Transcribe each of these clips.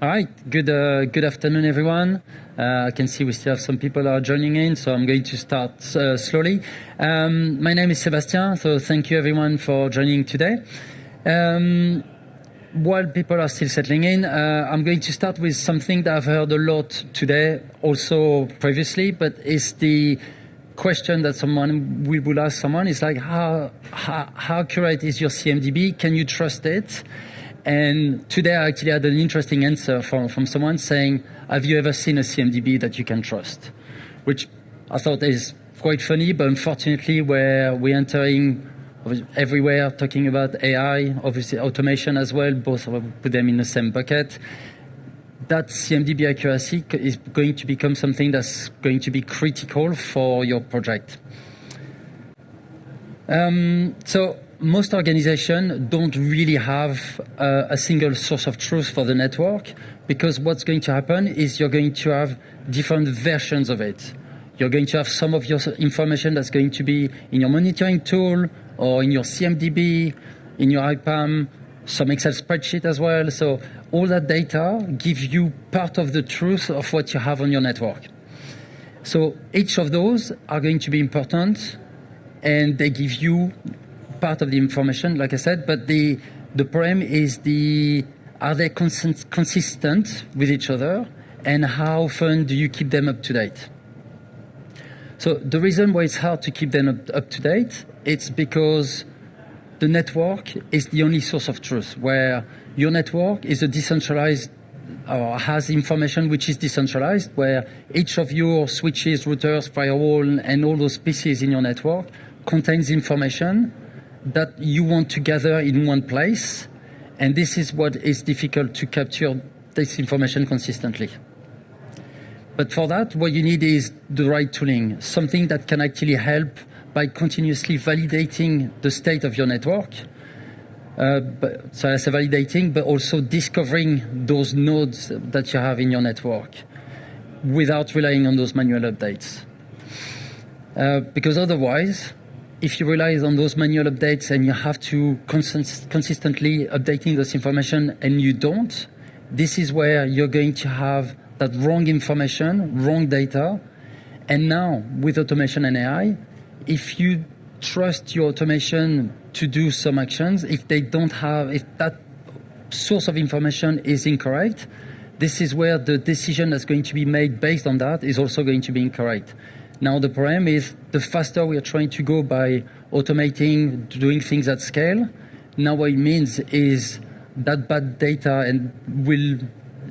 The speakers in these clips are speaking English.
All right, good afternoon, everyone. I can see we still have some people are joining in, so I'm going to start slowly. My name is Sebastien, so thank you everyone for joining today. While people are still settling in, I'm going to start with something that I've heard a lot today, also previously, but it's the question that we will ask someone is like, how accurate is your CMDB? Can you trust it? And today I actually had an interesting answer from someone saying, have you ever seen a CMDB that you can trust? Which I thought is quite funny, but unfortunately where we're entering everywhere talking about AI, obviously automation as well, both put them in the same bucket, that CMDB accuracy is going to become something that's going to be critical for your project. So most organizations don't really have a single source of truth for the network, because what's going to happen is you're going to have different versions of it. You're going to have some of your information that's going to be in your monitoring tool or in your CMDB, in your IPAM, some Excel spreadsheet as well. So all that data gives you part of the truth of what you have on your network. So each of those are going to be important, and they give you part of the information, like I said, but the problem is are they consistent with each other, and how often do you keep them up to date? So the reason why it's hard to keep them up to date, it's because the network is the only source of truth, where your network is a decentralized or has information which is decentralized, where each of your switches, routers, firewall, and all those pieces in your network contains information that you want to gather in one place, and this is what is difficult to capture this information consistently. But for that, what you need is the right tooling, something that can actually help by continuously validating the state of your network. So I say validating, but also discovering those nodes that you have in your network without relying on those manual updates. Because otherwise, if you rely on those manual updates and you have to consistently updating this information and you don't, this is where you're going to have that wrong information, wrong data. And now with automation and AI, if you trust your automation to do some actions, if that source of information is incorrect, this is where the decision that's going to be made based on that is also going to be incorrect. Now the problem is, the faster we are trying to go by automating, doing things at scale, now what it means is that bad data and will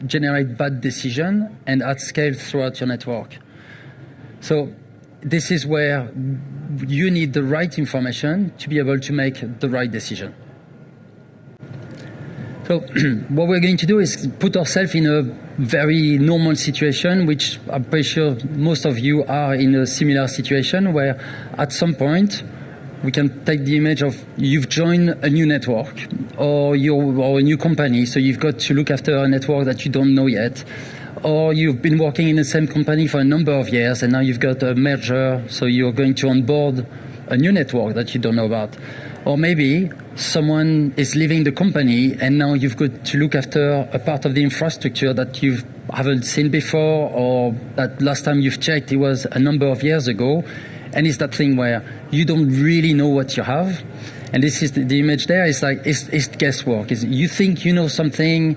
generate bad decision and at scale throughout your network. So this is where you need the right information to be able to make the right decision. So what we're going to do is put ourselves in a very normal situation, which I'm pretty sure most of you are in a similar situation, where at some point we can take the image of you've joined a new network or a new company, so you've got to look after a network that you don't know yet, or you've been working in the same company for a number of years and now you've got a merger, so you're going to onboard a new network that you don't know about. Or maybe someone is leaving the company and now you've got to look after a part of the infrastructure that you haven't seen before, or that last time you've checked it was a number of years ago. And it's that thing where you don't really know what you have. And this is the image there. It's like, it's guesswork. You think you know something.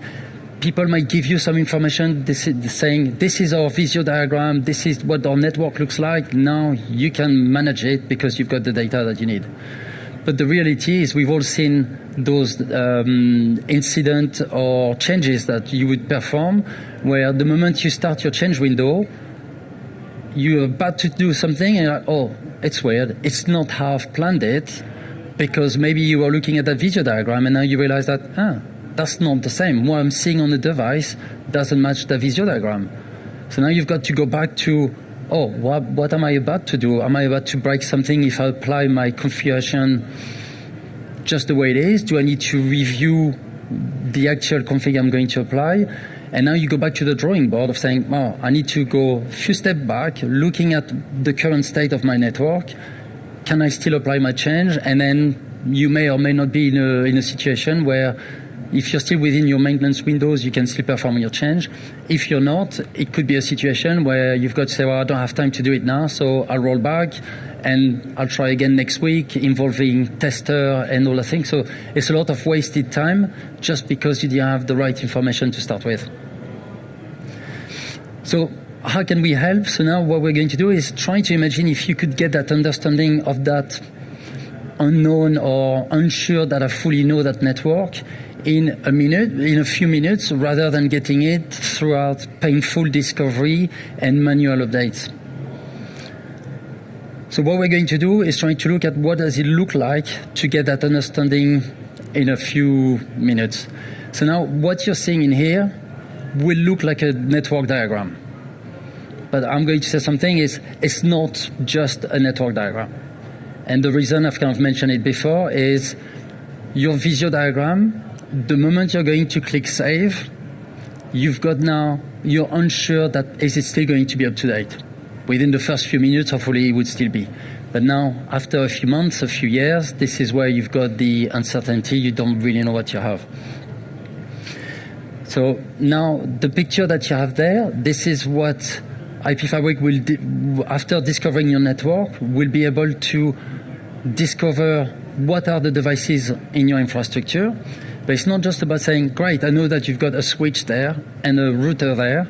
People might give you some information saying, this is our Visio diagram, this is what our network looks like. Now you can manage it because you've got the data that you need. But the reality is, we've all seen those incidents or changes that you would perform, where the moment you start your change window, you're about to do something and you're like, oh, it's weird. It's not how I've planned it, because maybe you were looking at that Visio diagram and now you realize that, that's not the same. What I'm seeing on the device doesn't match the Visio diagram. So now you've got to go back to, oh, what am I about to do? Am I about to break something if I apply my configuration just the way it is? Do I need to review the actual config I'm going to apply? And now you go back to the drawing board of saying, oh, I need to go a few steps back, looking at the current state of my network. Can I still apply my change? And then you may or may not be in a situation where If you're still within your maintenance windows, you can still perform your change. If you're not, it could be a situation where you've got to say, well, I don't have time to do it now, so I'll roll back and I'll try again next week, involving tester and all the things. So it's a lot of wasted time just because you didn't have the right information to start with. So how can we help? So now what we're going to do is try to imagine if you could get that understanding of that unknown or unsure that I fully know that network in a few minutes, rather than getting it throughout painful discovery and manual updates. So what we're going to do is trying to look at what does it look like to get that understanding in a few minutes. So now what you're seeing in here will look like a network diagram. But I'm going to say something is it's not just a network diagram. And the reason I've kind of mentioned it before is your Visio diagram, the moment you're going to click save, you've got now, you're unsure that is it still going to be up to date. Within the first few minutes, hopefully it would still be. But now, after a few months, a few years, this is where you've got the uncertainty, you don't really know what you have. So now, the picture that you have there, this is what IP Fabric will do, after discovering your network, will be able to discover what are the devices in your infrastructure. But it's not just about saying, great, I know that you've got a switch there and a router there.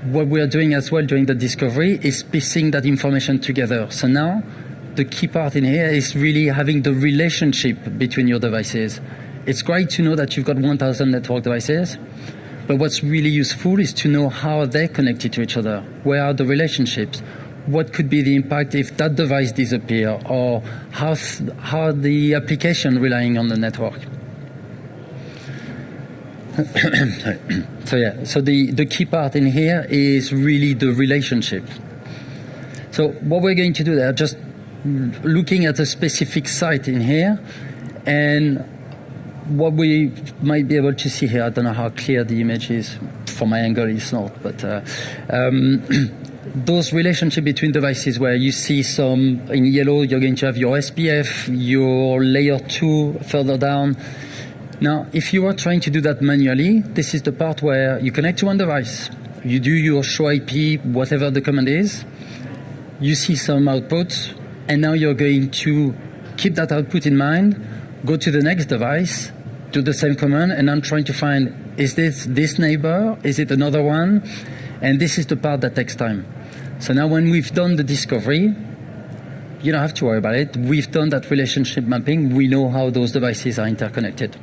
What we are doing as well during the discovery is piecing that information together. So now, the key part in here is really having the relationship between your devices. It's great to know that you've got 1,000 network devices, but what's really useful is to know how they're connected to each other. Where are the relationships? What could be the impact if that device disappears, or how the application relying on the network? So the key part in here is really the relationship. So what we're going to do there, just looking at a specific site in here, and what we might be able to see here, I don't know how clear the image is. From my angle, it's not, but those relationships between devices where you see some, in yellow, you're going to have your SPF, your layer 2 further down. Now, if you are trying to do that manually, this is the part where you connect to one device, you do your show IP, whatever the command is, you see some output, and now you're going to keep that output in mind, go to the next device, do the same command, and I'm trying to find, is this neighbor? Is it another one? And this is the part that takes time. So now when we've done the discovery, you don't have to worry about it. We've done that relationship mapping. We know how those devices are interconnected.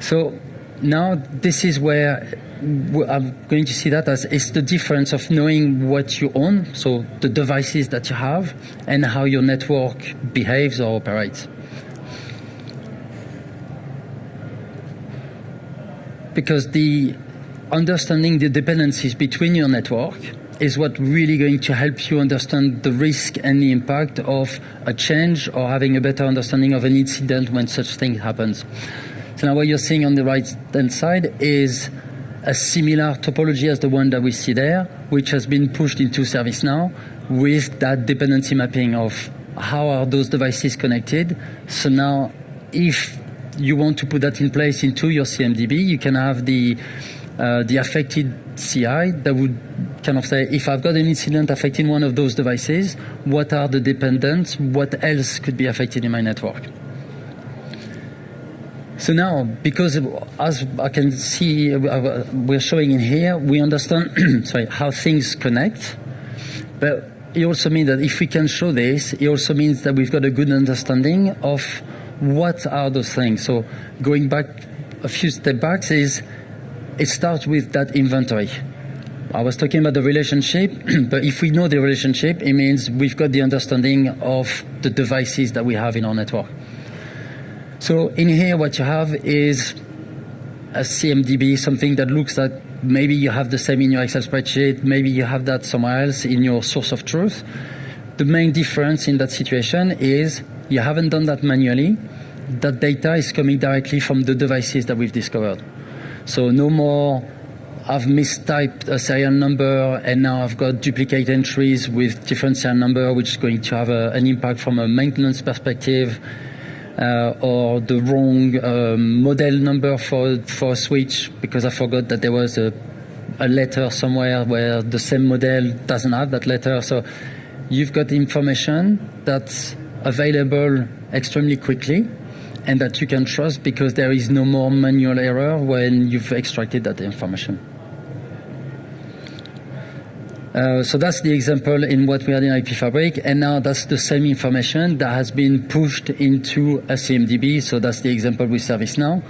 So now this is where I'm going to see that as it's the difference of knowing what you own, so the devices that you have, and how your network behaves or operates. Because the understanding the dependencies between your network is what really going to help you understand the risk and the impact of a change, or having a better understanding of an incident when such thing happens. So now what you're seeing on the right-hand side is a similar topology as the one that we see there, which has been pushed into ServiceNow with that dependency mapping of how are those devices connected. So now if you want to put that in place into your CMDB, you can have the affected CI that would kind of say, if I've got an incident affecting one of those devices, what are the dependents? What else could be affected in my network? So now, because as I can see, we're showing in here, we understand how things connect. But it also means that if we can show this, it also means that we've got a good understanding of what are those things. So going back a few steps back is, it starts with that inventory. I was talking about the relationship, but if we know the relationship, it means we've got the understanding of the devices that we have in our network. So in here, what you have is a CMDB, something that looks like maybe you have the same in your Excel spreadsheet, maybe you have that somewhere else in your source of truth. The main difference in that situation is you haven't done that manually. That data is coming directly from the devices that we've discovered. So no more, I've mistyped a serial number and now I've got duplicate entries with different serial number, which is going to have an impact from a maintenance perspective. or the wrong model number for a switch because I forgot that there was a letter somewhere where the same model doesn't have that letter. So you've got information that's available extremely quickly and that you can trust because there is no more manual error when you've extracted that information. So that's the example in what we had in IP Fabric, and now that's the same information that has been pushed into a CMDB. So that's the example with ServiceNow.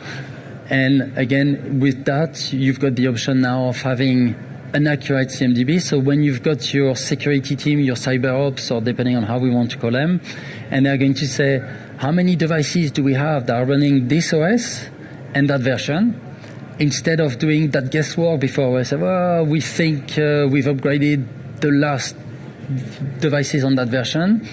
And again, with that, you've got the option now of having an accurate CMDB. So when you've got your security team, your CyberOps, or depending on how we want to call them, and they're going to say, how many devices do we have that are running this OS and that version? Instead of doing that guesswork before, we say, well, we think we've upgraded the last devices on that version,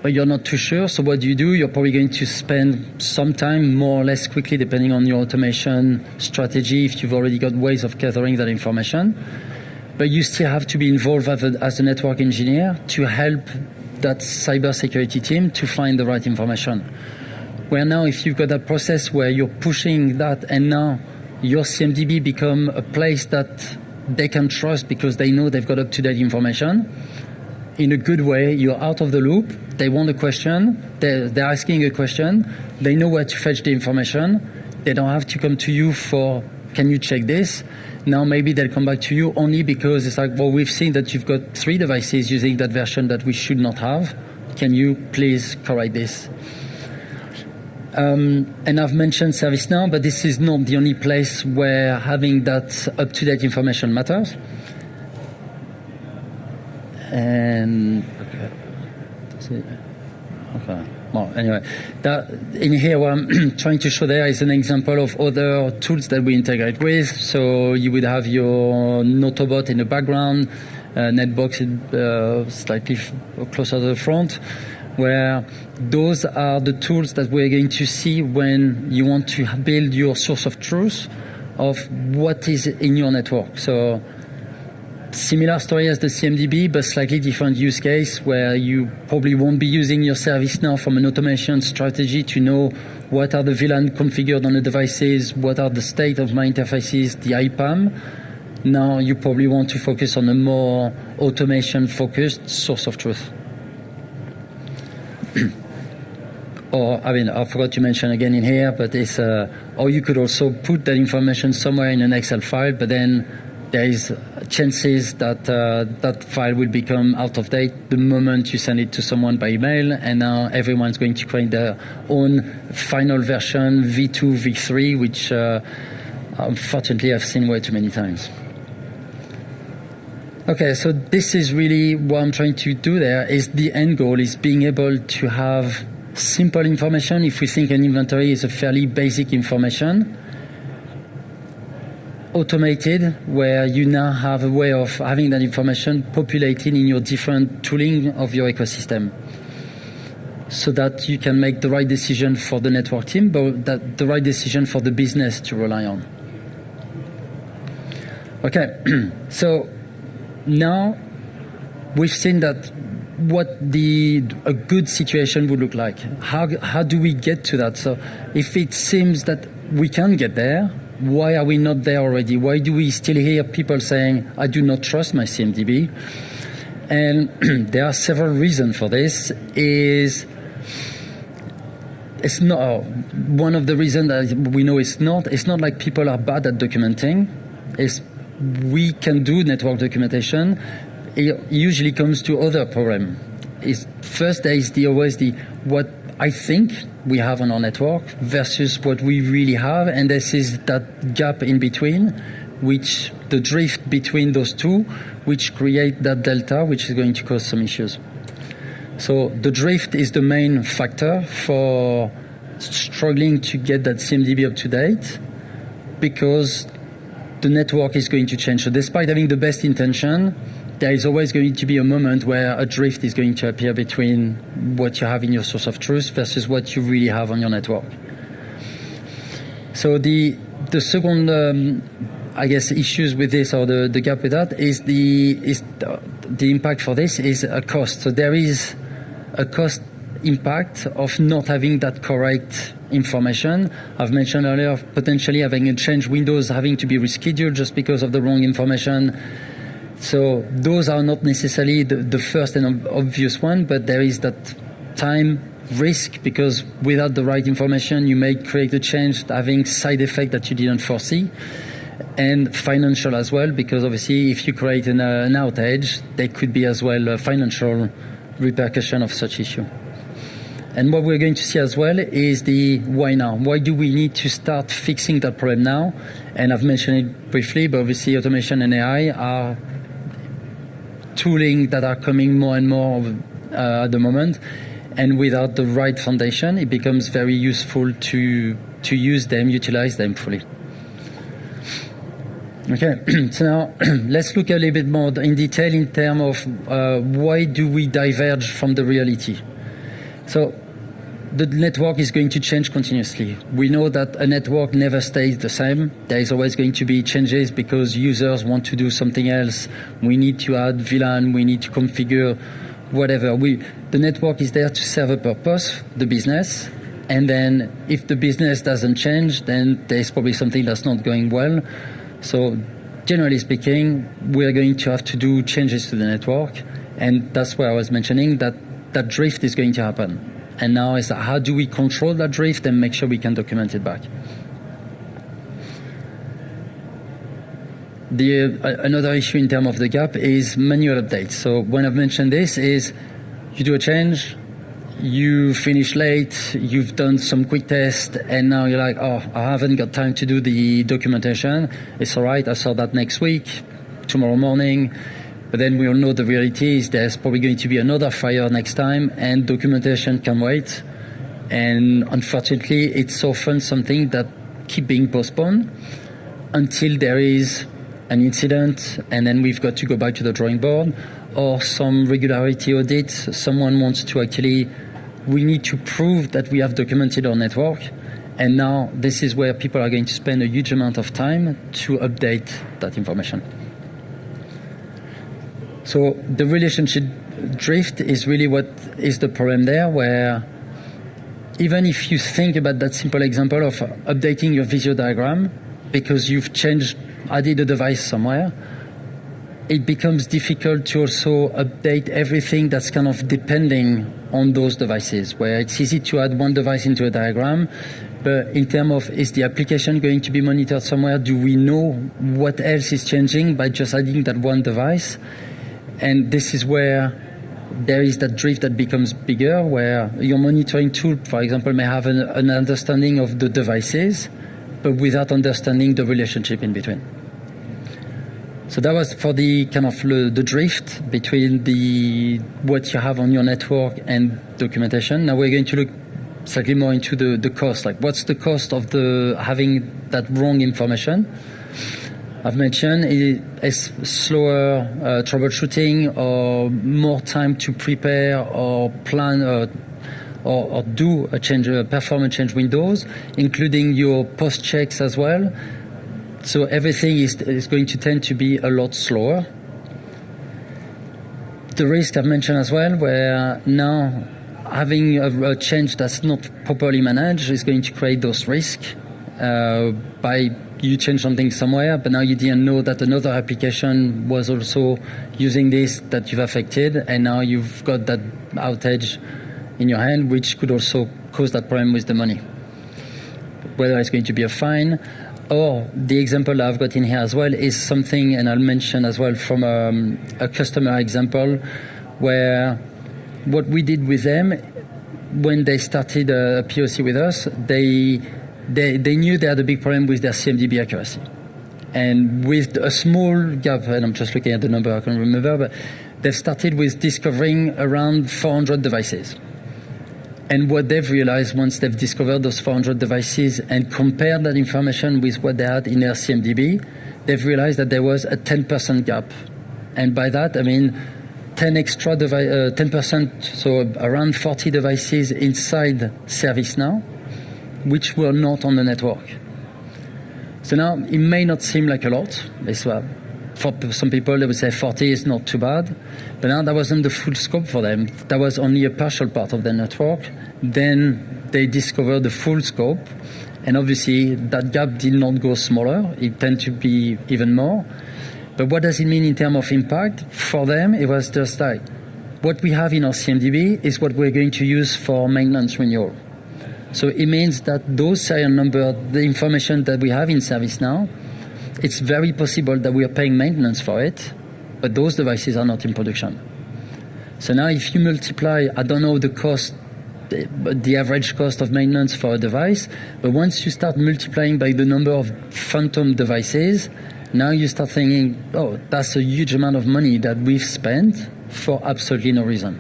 but you're not too sure. So what do? You're probably going to spend some time, more or less quickly, depending on your automation strategy, if you've already got ways of gathering that information. But you still have to be involved as a network engineer to help that cybersecurity team to find the right information. Where now, if you've got a process where you're pushing that and now your CMDB become a place that they can trust because they know they've got up-to-date information, in a good way, you're out of the loop. They want a question, they're asking a question, they know where to fetch the information, they don't have to come to you for, can you check this? Now maybe they'll come back to you only because it's like, well, we've seen that you've got 3 devices using that version that we should not have. Can you please correct this? And I've mentioned ServiceNow, but this is not the only place where having that up-to-date information matters. And okay. Well, anyway, that in here what I'm trying to show there is an example of other tools that we integrate with. So you would have your Notobot in the background, Netbox slightly closer to the front, where those are the tools that we're going to see when you want to build your source of truth of what is in your network. So similar story as the CMDB, but slightly different use case where you probably won't be using your ServiceNow from an automation strategy to know what are the VLAN configured on the devices, what are the state of my interfaces, the IPAM. Now you probably want to focus on a more automation-focused source of truth. Or, I mean, I forgot to mention again in here, but it's, or you could also put that information somewhere in an Excel file, but then there is chances that that file will become out of date the moment you send it to someone by email, and now everyone's going to create their own final version, V2, V3, which unfortunately I've seen way too many times. Okay, so this is really what I'm trying to do there, is the end goal is being able to have simple information. If we think an inventory is a fairly basic information, automated, where you now have a way of having that information populated in your different tooling of your ecosystem, so that you can make the right decision for the network team, but that the right decision for the business to rely on. Okay, so now we've seen that what a good situation would look like. How do we get to that? So if it seems that we can get there, why are we not there already? Why do we still hear people saying, I do not trust my CMDB? And there are several reasons for this. It's not one of the reasons that we know it's not like people are bad at documenting. We can do network documentation. It usually comes to other problem. First, there is always what I think we have on our network versus what we really have, and this is that gap in between, which the drift between those two, which create that delta, which is going to cause some issues. So the drift is the main factor for struggling to get that CMDB up to date, because the network is going to change. So despite having the best intention, there is always going to be a moment where a drift is going to appear between what you have in your source of truth versus what you really have on your network. So the second, I guess, issues with this, or the gap with that, is the impact for this is a cost. So there is a cost impact of not having that correct information. I've mentioned earlier potentially having a change windows having to be rescheduled just because of the wrong information. So those are not necessarily the first and obvious one, but there is that time risk, because without the right information you may create a change having side effect that you didn't foresee. And financial as well, because obviously if you create an outage, there could be as well a financial repercussion of such issue. And what we're going to see as well is the why now. Why do we need to start fixing that problem now? And I've mentioned it briefly, but obviously automation and AI are tooling that are coming more and more at the moment. And without the right foundation, it becomes very useful to use them, utilize them fully. Okay, so now let's look a little bit more in detail in terms of why do we diverge from the reality. So the network is going to change continuously. We know that a network never stays the same. There is always going to be changes because users want to do something else. We need to add VLAN, we need to configure whatever. The network is there to serve a purpose, the business. And then if the business doesn't change, then there's probably something that's not going well. So generally speaking, we're going to have to do changes to the network. And that's why I was mentioning that drift is going to happen. And now is how do we control that drift and make sure we can document it back. Another issue in terms of the gap is manual updates. So when I've mentioned this is you do a change, you finish late, you've done some quick test, and now you're like, oh, I haven't got time to do the documentation. It's all right, I saw that next week, tomorrow morning. But then we all know the reality is there's probably going to be another fire next time, and documentation can wait. And unfortunately, it's often something that keeps being postponed until there is an incident, and then we've got to go back to the drawing board, or some regularity audit. Someone wants to actually, we need to prove that we have documented our network. And now this is where people are going to spend a huge amount of time to update that information. So the relationship drift is really what is the problem there, where even if you think about that simple example of updating your Visio diagram because you've added a device somewhere, it becomes difficult to also update everything that's kind of depending on those devices, where it's easy to add one device into a diagram, but in terms of is the application going to be monitored somewhere? Do we know what else is changing by just adding that one device? And this is where there is that drift that becomes bigger, where your monitoring tool, for example, may have an understanding of the devices, but without understanding the relationship in between. So that was for the kind of the drift between what you have on your network and documentation. Now we're going to look slightly more into the cost. Like, what's the cost of having that wrong information? I've mentioned it's slower troubleshooting, or more time to prepare or plan or do perform a change windows, including your post checks as well. So everything is going to tend to be a lot slower. The risk I've mentioned as well, where now having a change that's not properly managed is going to create those risks by you change something somewhere, but now you didn't know that another application was also using this that you've affected, and now you've got that outage in your hand, which could also cause that problem with the money. Whether it's going to be a fine, or the example I've got in here as well is something, and I'll mention as well from a customer example, where what we did with them when they started a POC with us, they knew they had a big problem with their CMDB accuracy. And with a small gap, and I'm just looking at the number, I can't remember, but they've started with discovering around 400 devices. And what they've realized once they've discovered those 400 devices and compared that information with what they had in their CMDB, they've realized that there was a 10% gap. And by that, I mean 10%, so around 40 devices inside ServiceNow, which were not on the network. So now it may not seem like a lot, For some people, they would say 40 is not too bad. But now that wasn't the full scope for them. That was only a partial part of the network. Then they discovered the full scope. And obviously, that gap did not go smaller. It tended to be even more. But what does it mean in terms of impact? For them, it was just like, what we have in our CMDB is what we're going to use for maintenance renewal. So it means that those serial number, the information that we have in ServiceNow, it's very possible that we are paying maintenance for it, but those devices are not in production. So now if you multiply, I don't know the cost, the average cost of maintenance for a device, but once you start multiplying by the number of phantom devices, now you start thinking, oh, that's a huge amount of money that we've spent for absolutely no reason.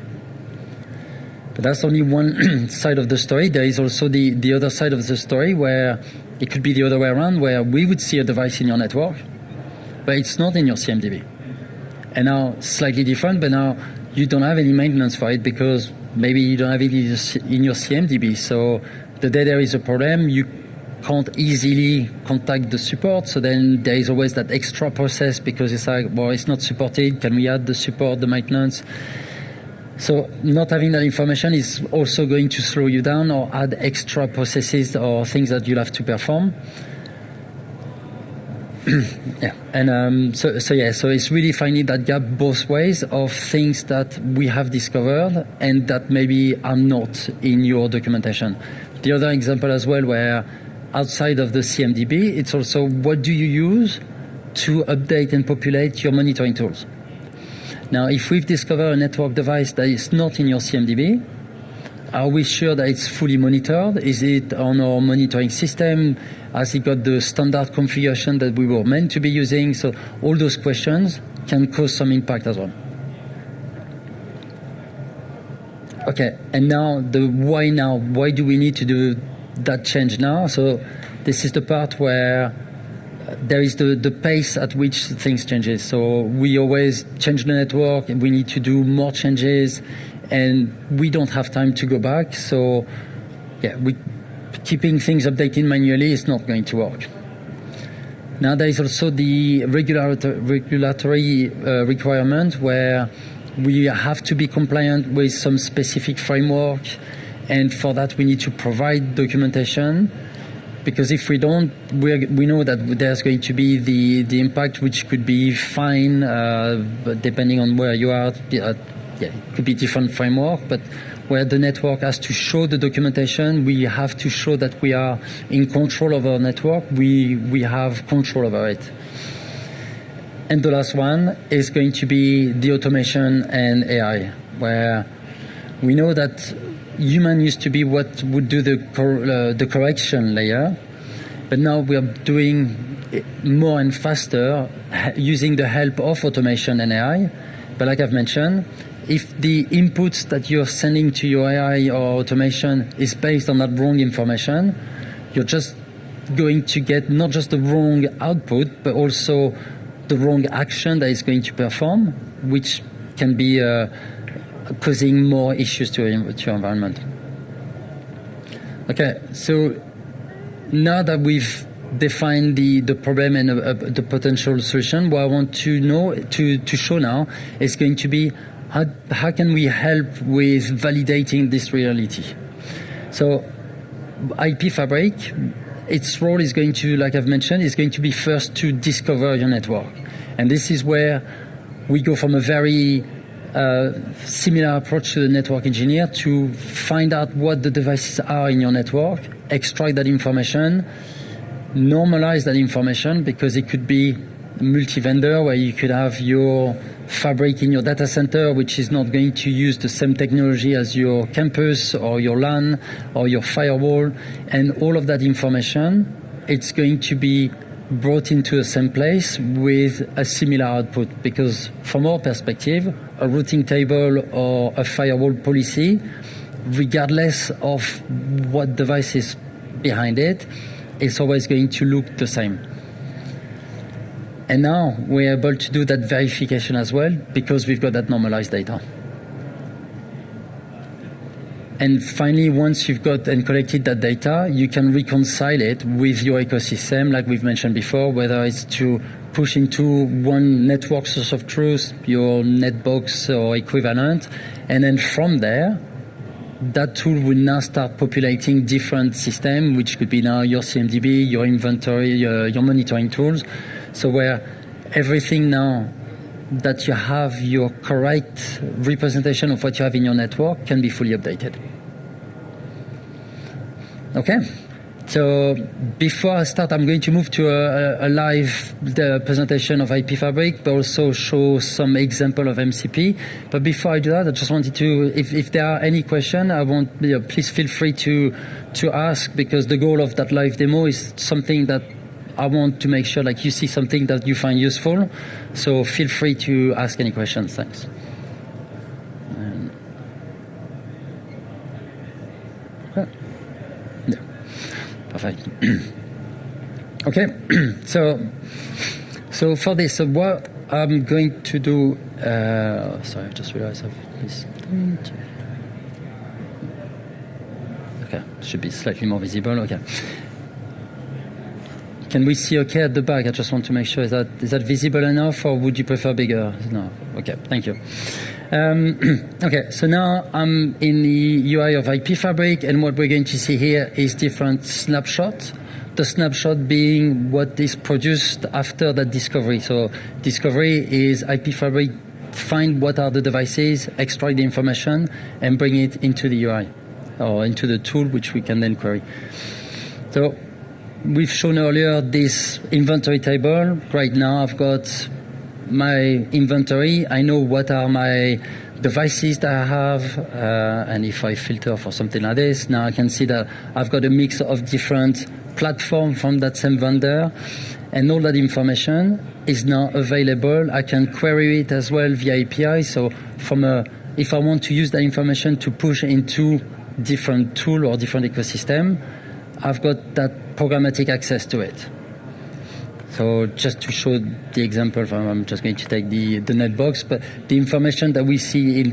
But that's only one side of the story. There is also the other side of the story where it could be the other way around, where we would see a device in your network, but it's not in your CMDB. And now, slightly different, but now you don't have any maintenance for it because maybe you don't have it in your CMDB. So the day there is a problem, you can't easily contact the support. So then there is always that extra process because it's like, well, it's not supported. Can we add the support, the maintenance? So not having that information is also going to slow you down or add extra processes or things that you'll have to perform. Yeah, and so it's really finding that gap both ways of things that we have discovered and that maybe are not in your documentation. The other example as well, where outside of the CMDB, it's also what do you use to update and populate your monitoring tools. Now, if we've discovered a network device that is not in your CMDB, are we sure that it's fully monitored? Is it on our monitoring system? Has it got the standard configuration that we were meant to be using? So all those questions can cause some impact as well. Okay, and now the why now? Why do we need to do that change now? So this is the part where there is the pace at which things changes. So we always change the network, and we need to do more changes, and we don't have time to go back. So yeah, keeping things updated manually is not going to work. Now there is also the regulatory requirement where we have to be compliant with some specific framework, and for that we need to provide documentation. Because if we don't, we know that there's going to be the impact, which could be fine, but depending on where you are. It could be different framework, but where the network has to show the documentation, we have to show that we are in control of our network. We have control over it. And the last one is going to be the automation and AI, where we know that human used to be what would do the correction layer, but now we are doing it more and faster using the help of automation and AI. But like I've mentioned, if the inputs that you're sending to your AI or automation is based on that wrong information, you're just going to get not just the wrong output, but also the wrong action that is going to perform, which can be causing more issues to your environment. Okay, so now that we've defined the problem and the potential solution, what I want to know to show now is going to be how can we help with validating this reality. So IP Fabric, its role is going to, like I've mentioned, is going to be first to discover your network. And this is where we go from a very similar approach to the network engineer to find out what the devices are in your network, extract that information, normalize that information, because it could be multi-vendor where you could have your fabric in your data center, which is not going to use the same technology as your campus or your LAN or your firewall, and all of that information, it's going to be brought into the same place with a similar output, because from our perspective, a routing table or a firewall policy, regardless of what device is behind it, it's always going to look the same. And now we're able to do that verification as well, because we've got that normalized data. And finally, once you've got and collected that data, you can reconcile it with your ecosystem, like we've mentioned before, whether it's to push into one network source of truth, your netbox or equivalent, and then from there, that tool will now start populating different systems, which could be now your CMDB, your inventory, your monitoring tools. So where everything now that you have your correct representation of what you have in your network can be fully updated. Okay. So before I start, I'm going to move to a live presentation of IP Fabric, but also show some example of MCP. But before I do that, I just wanted to, if there are any questions, please feel free to ask, because the goal of that live demo is something that I want to make sure like you see something that you find useful. So feel free to ask any questions. Thanks. Okay. Yeah. Perfect. Okay. So for this, what I'm going to do. Sorry, I just realized I've missed. Okay, should be slightly more visible. Okay. Can we see okay at the back? I just want to make sure, is that visible enough, or would you prefer bigger? No. Okay, thank you. Okay, so now I'm in the UI of IP Fabric, and what we're going to see here is different snapshots. The snapshot being what is produced after that discovery. So discovery is IP Fabric find what are the devices, extract the information, and bring it into the UI, or into the tool, which we can then query. So we've shown earlier this inventory table. Right now I've got my inventory. I know what are my devices that I have, and if I filter for something like this, now I can see that I've got a mix of different platforms from that same vendor, and all that information is now available. I can query it as well via API. So if I want to use that information to push into different tool or different ecosystem, I've got that programmatic access to it. So just to show the example, I'm just going to take the netbox, but the information that we see,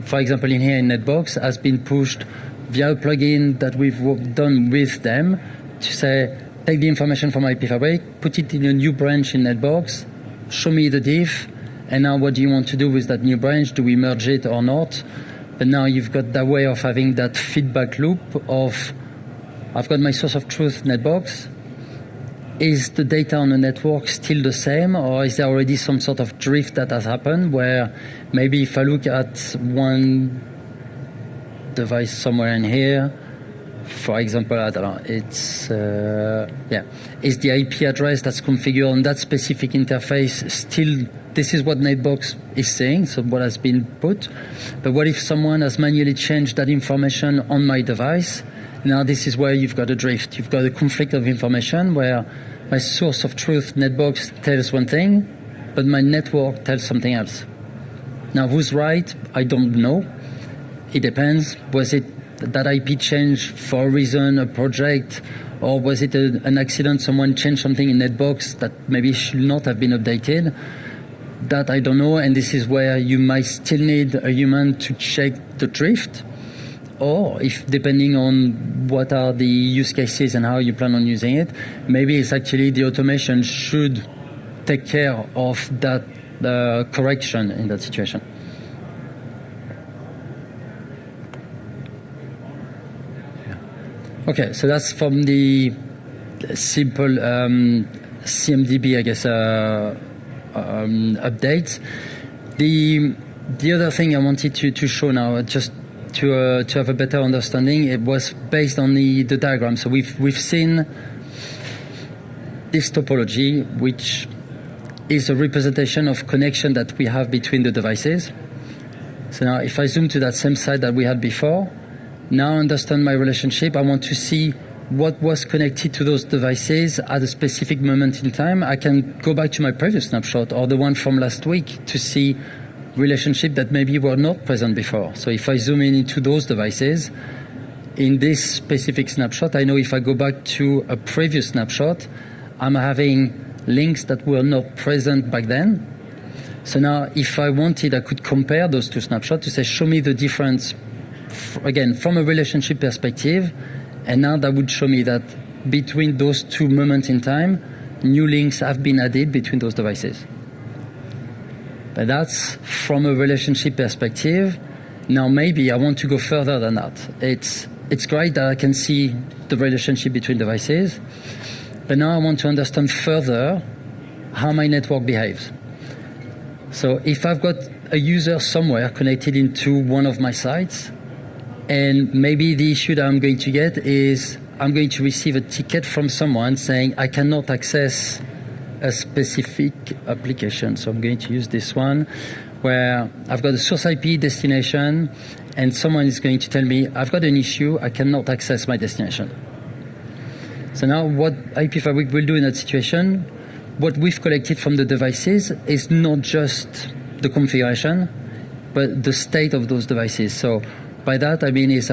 for example, in here in netbox has been pushed via a plugin that we've done with them to say, take the information from IP Fabric, put it in a new branch in netbox, show me the diff, and now what do you want to do with that new branch? Do we merge it or not? But now you've got that way of having that feedback loop of, I've got my source of truth netbox. Is the data on the network still the same, or is there already some sort of drift that has happened where maybe if I look at one device somewhere in here, for example, I don't know, it's, is the IP address that's configured on that specific interface still, this is what netbox is saying, so what has been put. But what if someone has manually changed that information on my device? Now this is where you've got a drift. You've got a conflict of information where my source of truth netbox tells one thing, but my network tells something else. Now who's right? I don't know. It depends. Was it that IP change for a reason, a project, or was it an accident? Someone changed something in netbox that maybe should not have been updated? That I don't know, and this is where you might still need a human to check the drift. Or if depending on what are the use cases and how you plan on using it, maybe it's actually the automation should take care of that correction in that situation. Okay, so that's from the simple CMDB, I guess, updates. The other thing I wanted to show now, just to have a better understanding, it was based on the diagram. So we've seen this topology, which is a representation of connection that we have between the devices. So now if I zoom to that same side that we had before, now I understand my relationship. I want to see what was connected to those devices at a specific moment in time. I can go back to my previous snapshot or the one from last week to see relationship that maybe were not present before. So if I zoom in into those devices, in this specific snapshot, I know if I go back to a previous snapshot, I'm having links that were not present back then. So now if I wanted, I could compare those two snapshots to say, show me the difference, again, from a relationship perspective. And now that would show me that between those two moments in time, new links have been added between those devices. But that's from a relationship perspective. Now maybe I want to go further than that. It's great that I can see the relationship between devices, but now I want to understand further how my network behaves. So if I've got a user somewhere connected into one of my sites, and maybe the issue that I'm going to get is I'm going to receive a ticket from someone saying I cannot access a specific application. So I'm going to use this one where I've got a source IP destination and someone is going to tell me I've got an issue, I cannot access my destination. So now what IP Fabric will do in that situation, what we've collected from the devices is not just the configuration, but the state of those devices. So by that, I mean, is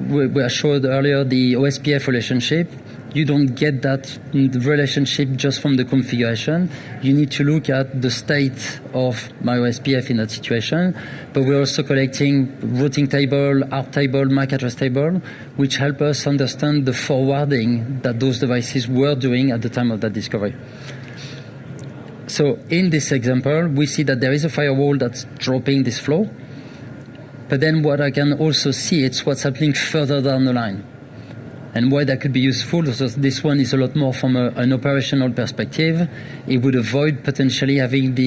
we showed earlier the OSPF relationship. You don't get that relationship just from the configuration. You need to look at the state of my OSPF in that situation. But we're also collecting routing table, ARP table, MAC address table, which help us understand the forwarding that those devices were doing at the time of that discovery. So in this example, we see that there is a firewall that's dropping this flow. But then what I can also see, it's what's happening further down the line. And why that could be useful, so this one is a lot more from an operational perspective. It would avoid potentially having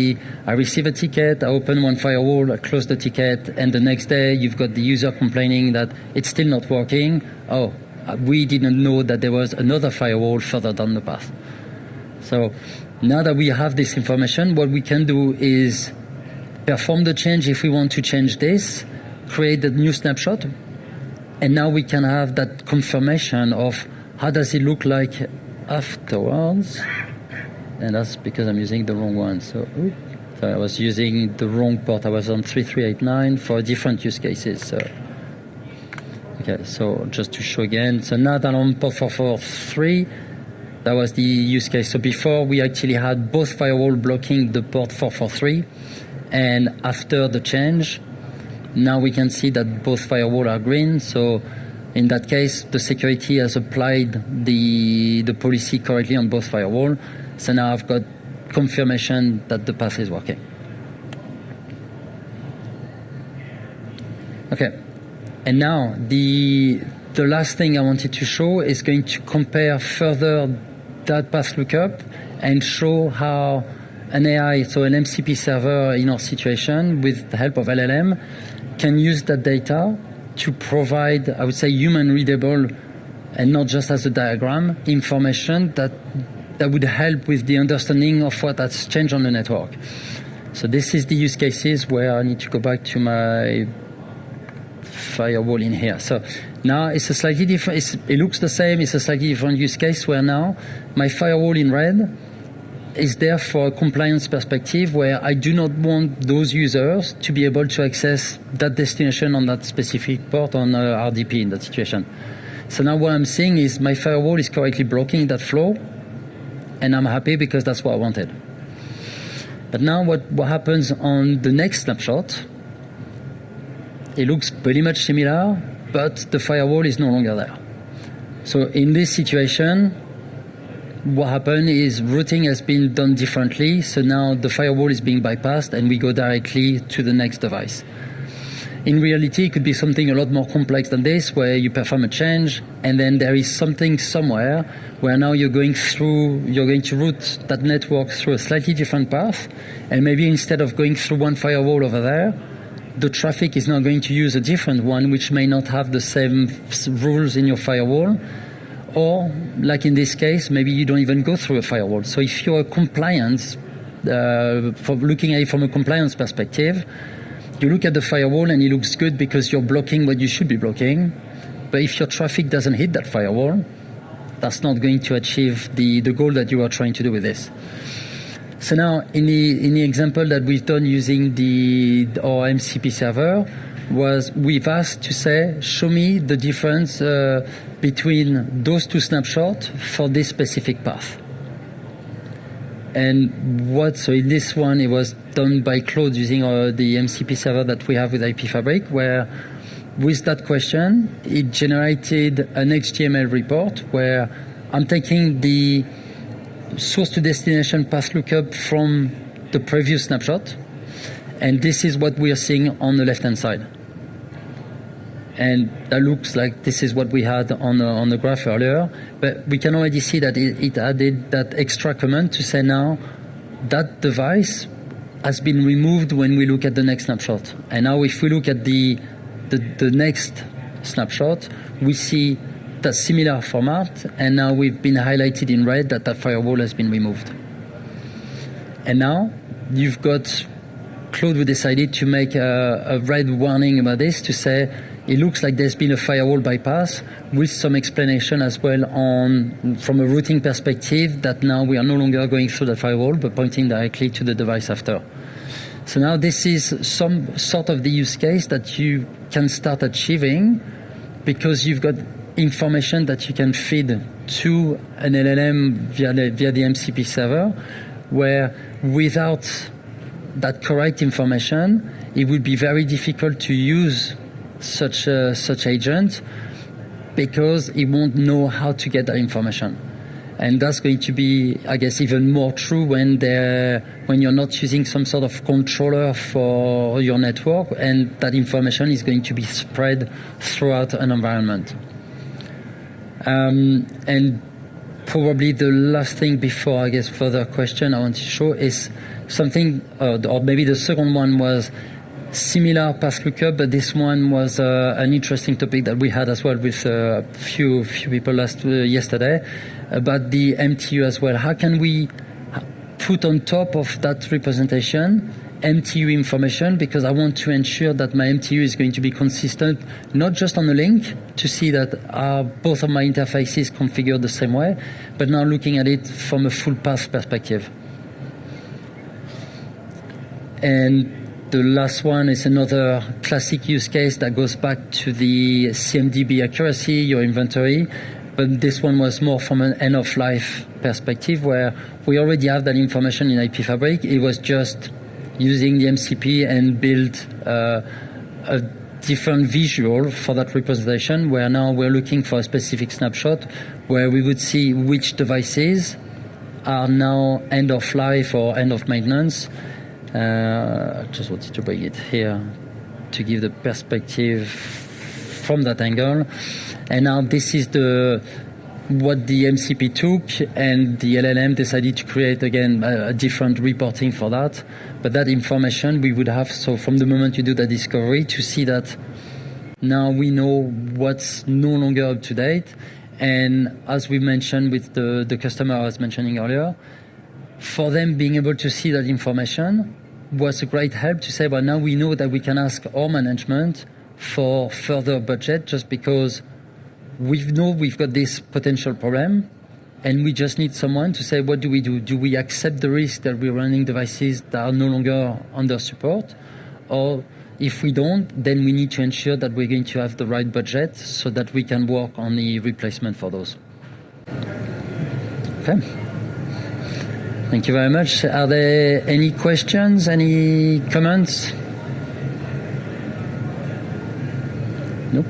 I receive a ticket, I open one firewall, I close the ticket, and the next day you've got the user complaining that it's still not working. Oh, we didn't know that there was another firewall further down the path. So now that we have this information, what we can do is perform the change if we want to change this, create a new snapshot, and now we can have that confirmation of how does it look like afterwards. And that's because I'm using the wrong one. So I was using the wrong port. I was on 3389 for different use cases. So, okay, so just to show again. So now that I'm on port 443, that was the use case. So before we actually had both firewall blocking the port 443, and after the change, now we can see that both firewall are green. So in that case, the security has applied the policy correctly on both firewall. So now I've got confirmation that the path is working. Okay, and now the last thing I wanted to show is going to compare further that path lookup and show how an AI, so an MCP server in our situation with the help of LLM, can use that data to provide, I would say, human readable and not just as a diagram, information that would help with the understanding of what has changed on the network. So this is the use cases where I need to go back to my firewall in here. So now it's a slightly different, it looks the same, it's a slightly different use case where now my firewall in red is there for a compliance perspective where I do not want those users to be able to access that destination on that specific port on RDP in that situation. So now what I'm seeing is my firewall is correctly blocking that flow, and I'm happy because that's what I wanted. But now what happens on the next snapshot, it looks pretty much similar, but the firewall is no longer there. So in this situation, what happened is routing has been done differently, so now the firewall is being bypassed and we go directly to the next device. In reality, it could be something a lot more complex than this, where you perform a change and then there is something somewhere where now you're going to route that network through a slightly different path, and maybe instead of going through one firewall over there, the traffic is now going to use a different one which may not have the same rules in your firewall. Or, like in this case, maybe you don't even go through a firewall. So if you're a compliance, for looking at it from a compliance perspective, you look at the firewall and it looks good because you're blocking what you should be blocking. But if your traffic doesn't hit that firewall, that's not going to achieve the goal that you are trying to do with this. So now, in the example that we've done using our MCP server, was we've asked to say, show me the difference between those two snapshots for this specific path. And so in this one, it was done by Claude using the MCP server that we have with IP Fabric, where with that question, it generated an HTML report where I'm taking the source to destination path lookup from the previous snapshot. And this is what we are seeing on the left-hand side. And that looks like this is what we had on the graph earlier. But we can already see that it added that extra command to say now that device has been removed when we look at the next snapshot. And now if we look at the next snapshot, we see that similar format, and now we've been highlighted in red that firewall has been removed. And now you've got Claude, we decided to make a red warning about this to say it looks like there's been a firewall bypass with some explanation as well from a routing perspective that now we are no longer going through the firewall but pointing directly to the device after. So now this is some sort of the use case that you can start achieving because you've got information that you can feed to an LLM via the MCP server, where without that correct information, it would be very difficult to use such agent because it won't know how to get that information. And that's going to be, I guess, even more true when you're not using some sort of controller for your network, and that information is going to be spread throughout an environment. And probably the last thing before, I guess, further question I want to show is something, or maybe the second one was similar path lookup, but this one was an interesting topic that we had as well with a few people yesterday about the MTU as well. How can we put on top of that representation MTU information, because I want to ensure that my MTU is going to be consistent, not just on the link to see that both of my interfaces configured the same way, but now looking at it from a full path perspective. And the last one is another classic use case that goes back to the CMDB accuracy, your inventory, but this one was more from an end-of-life perspective where we already have that information in IP Fabric. It was just using the MCP and build a different visual for that representation, where now we're looking for a specific snapshot where we would see which devices are now end of life or end of maintenance. I just wanted to bring it here to give the perspective from that angle. And now this is what the MCP took, and the LLM decided to create, again, a different reporting for that. But that information we would have, so from the moment you do the discovery, to see that now we know what's no longer up to date. And as we mentioned with the customer I was mentioning earlier, for them being able to see that information was a great help to say, well, now we know that we can ask our management for further budget just because we know we've got this potential problem, and we just need someone to say, what do we do? Do we accept the risk that we're running devices that are no longer under support? Or if we don't, then we need to ensure that we're going to have the right budget so that we can work on the replacement for those. Okay. Thank you very much. Are there any questions, any comments? Nope.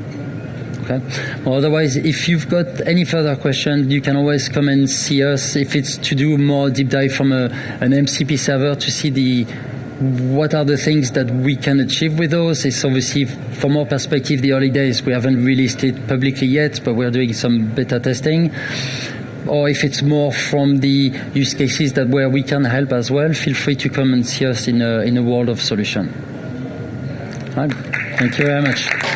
Okay. Well, otherwise, if you've got any further questions, you can always come and see us. If it's to do more deep dive from an MCP server to see what are the things that we can achieve with those. It's obviously, from our perspective, the early days. We haven't released it publicly yet, but we're doing some beta testing. Or if it's more from the use cases where we can help as well, feel free to come and see us in a world of solution. All right. Thank you very much.